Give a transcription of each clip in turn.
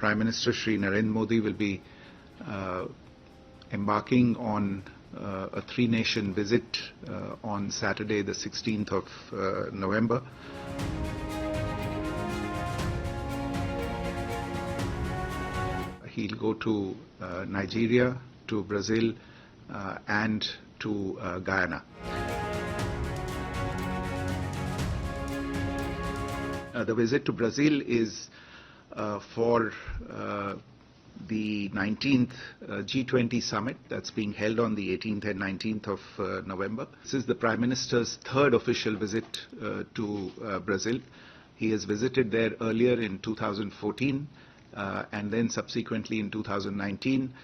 Prime Minister Shri Narendra Modi will be embarking on a three-nation visit on Saturday, the 16th of November. He'll go to Nigeria, to Brazil, and to Guyana. The visit to Brazil is for the 19th G20 Summit that's being held on the 18th and 19th of November. This is the Prime Minister's third official visit to Brazil. He has visited there earlier in 2014 and then subsequently in 2019.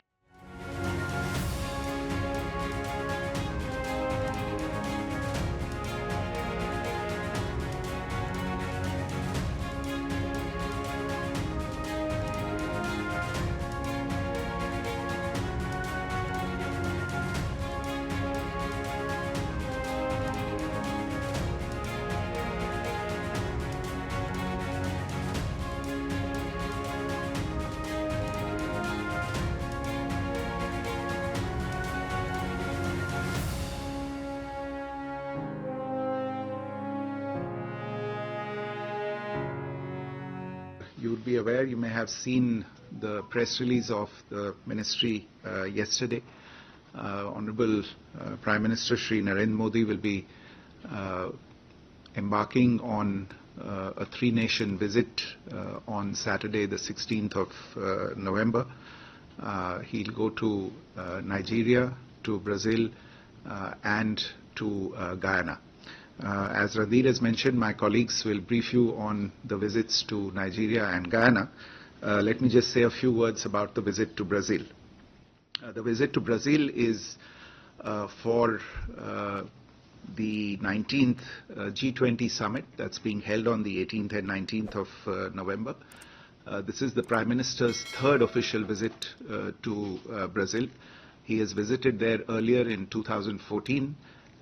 You would be aware, you may have seen the press release of the ministry yesterday. Honorable Prime Minister Shri Narendra Modi will be embarking on a three-nation visit on Saturday, the 16th of November. He'll go to Nigeria, to Brazil, and to Guyana. As Randir has mentioned, my colleagues will brief you on the visits to Nigeria and Guyana. Let me just say a few words about the visit to Brazil. The visit to Brazil is for the 19th G20 Summit that's being held on the 18th and 19th of November. This is the Prime Minister's third official visit to Brazil. He has visited there earlier in 2014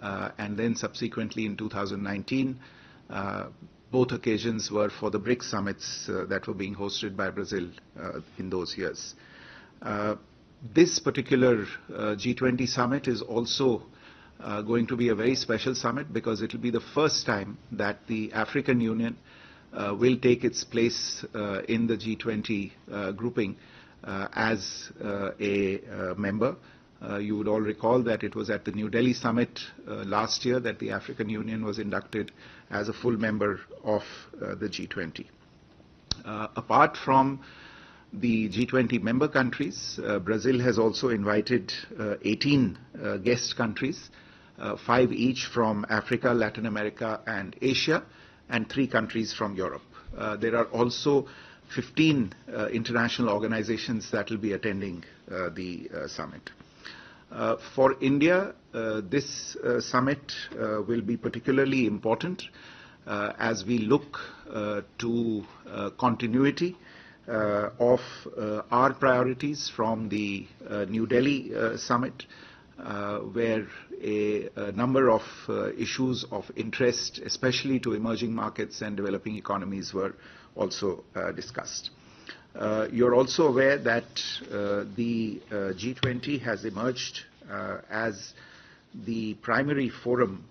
and then subsequently in 2019. Both occasions were for the BRICS summits that were being hosted by Brazil in those years. This particular G20 summit is also going to be a very special summit because it will be the first time that the African Union will take its place in the G20 grouping as a member. You would all recall that it was at the New Delhi summit last year that the African Union was inducted as a full member of the G20. Apart from the G20 member countries, Brazil has also invited 18 guest countries, 5 each from Africa, Latin America and Asia, and 3 countries from Europe. There are also 15 international organizations that will be attending the summit. For India, this summit will be particularly important as we look to continuity of our priorities from the New Delhi summit, where a number of issues of interest, especially to emerging markets and developing economies, were also discussed. You're also aware that the G20 has emerged as the primary forum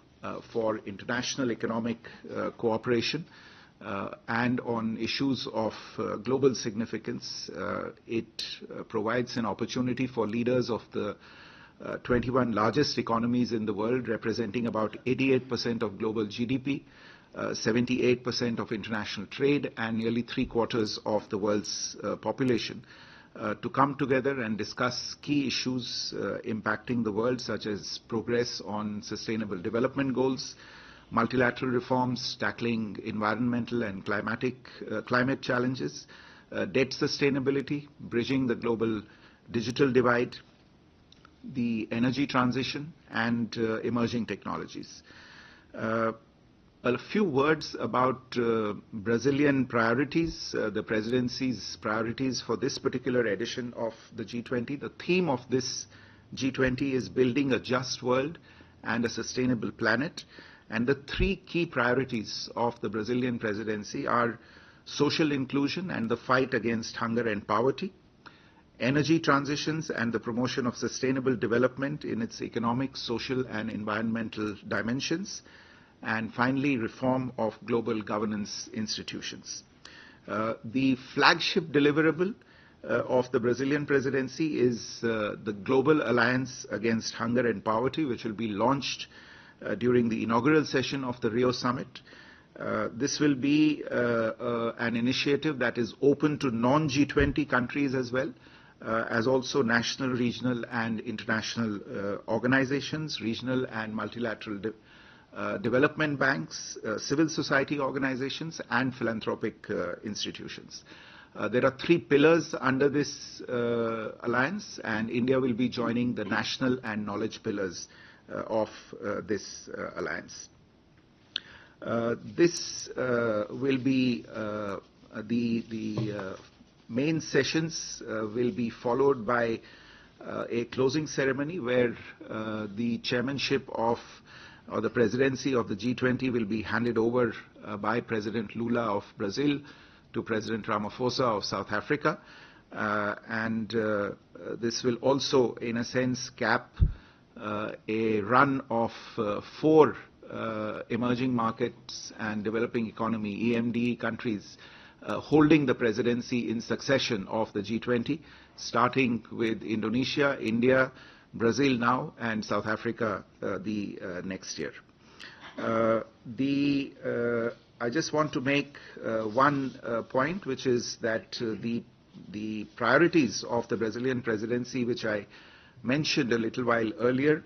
for international economic cooperation and on issues of global significance. It provides an opportunity for leaders of the 21 largest economies in the world, representing about 88% of global GDP, 78% of international trade, and nearly 3/4 of the world's population, to come together and discuss key issues impacting the world, such as progress on sustainable development goals, multilateral reforms, tackling environmental and climate challenges, debt sustainability, bridging the global digital divide, the energy transition, and emerging technologies. A few words about Brazilian priorities, the presidency's priorities for this particular edition of the G20. The theme of this G20 is building a just world and a sustainable planet. And the 3 key priorities of the Brazilian presidency are social inclusion and the fight against hunger and poverty, energy transitions and the promotion of sustainable development in its economic, social and environmental dimensions, and finally reform of global governance institutions. The flagship deliverable of the Brazilian presidency is the Global Alliance Against Hunger and Poverty, which will be launched during the inaugural session of the Rio Summit. This will be an initiative that is open to non-G20 countries as well, as also national, regional and international organizations, regional and multilateral development banks, civil society organizations and philanthropic institutions. There are 3 pillars under this alliance, and India will be joining the national and knowledge pillars of this alliance. This will be the main sessions will be followed by a closing ceremony where the chairmanship of or the presidency of the G20 will be handed over by President Lula of Brazil to President Ramaphosa of South Africa. This will also, in a sense, cap a run of 4 emerging markets and developing economy, EMD countries, holding the presidency in succession of the G20, starting with Indonesia, India, Brazil now, and South Africa the next year. I just want to make one point, which is that the priorities of the Brazilian presidency, which I mentioned a little while earlier,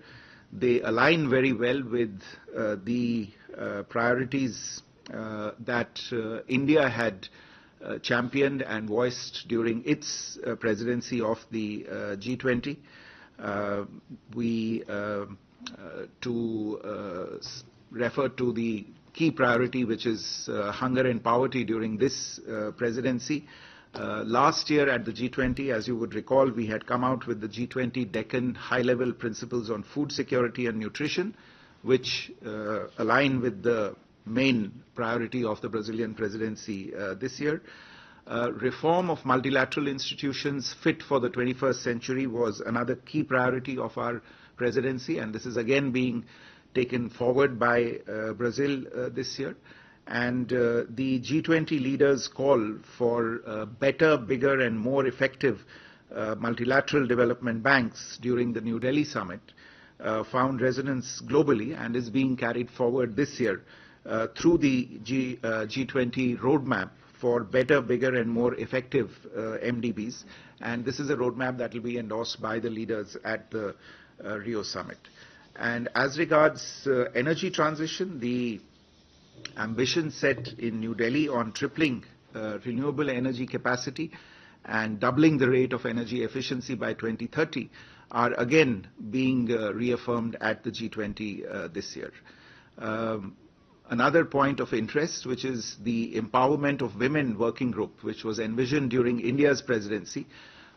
they align very well with the priorities that India had championed and voiced during its presidency of the G20. To refer to the key priority, which is hunger and poverty during this presidency. Last year at the G20, as you would recall, we had come out with the G20 Deccan high-level principles on food security and nutrition, which align with the main priority of the Brazilian presidency this year. Reform of multilateral institutions fit for the 21st century was another key priority of our presidency, and this is again being taken forward by Brazil this year. And the G20 leaders' call for better, bigger and more effective multilateral development banks during the New Delhi summit found resonance globally and is being carried forward this year through the G20 roadmap for better, bigger and more effective MDBs. And this is a roadmap that will be endorsed by the leaders at the Rio Summit. And as regards energy transition, the ambition set in New Delhi on tripling renewable energy capacity and doubling the rate of energy efficiency by 2030 are again being reaffirmed at the G20 this year. Another point of interest, which is the Empowerment of Women Working Group, which was envisioned during India's presidency,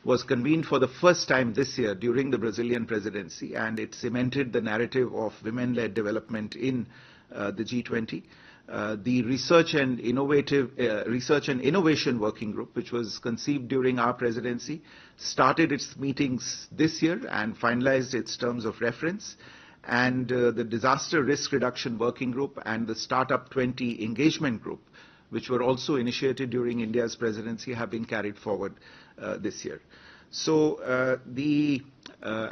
was convened for the first time this year during the Brazilian presidency, and it cemented the narrative of women-led development in the G20. The Research and Innovation Working Group, which was conceived during our presidency, started its meetings this year and finalized its terms of reference. And the Disaster Risk Reduction Working Group and the Startup 20 Engagement Group, which were also initiated during India's presidency, have been carried forward this year. So the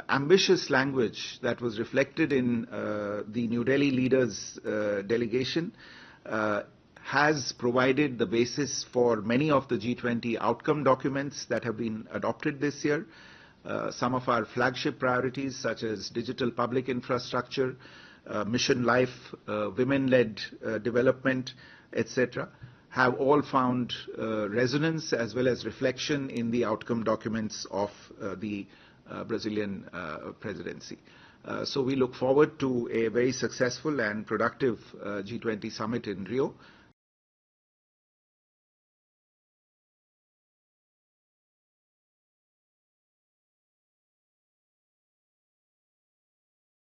ambitious language that was reflected in the New Delhi leaders' delegation has provided the basis for many of the G20 outcome documents that have been adopted this year. Some of our flagship priorities, such as digital public infrastructure, mission life, women-led development, etc., have all found resonance as well as reflection in the outcome documents of the Brazilian presidency. So we look forward to a very successful and productive G20 summit in Rio.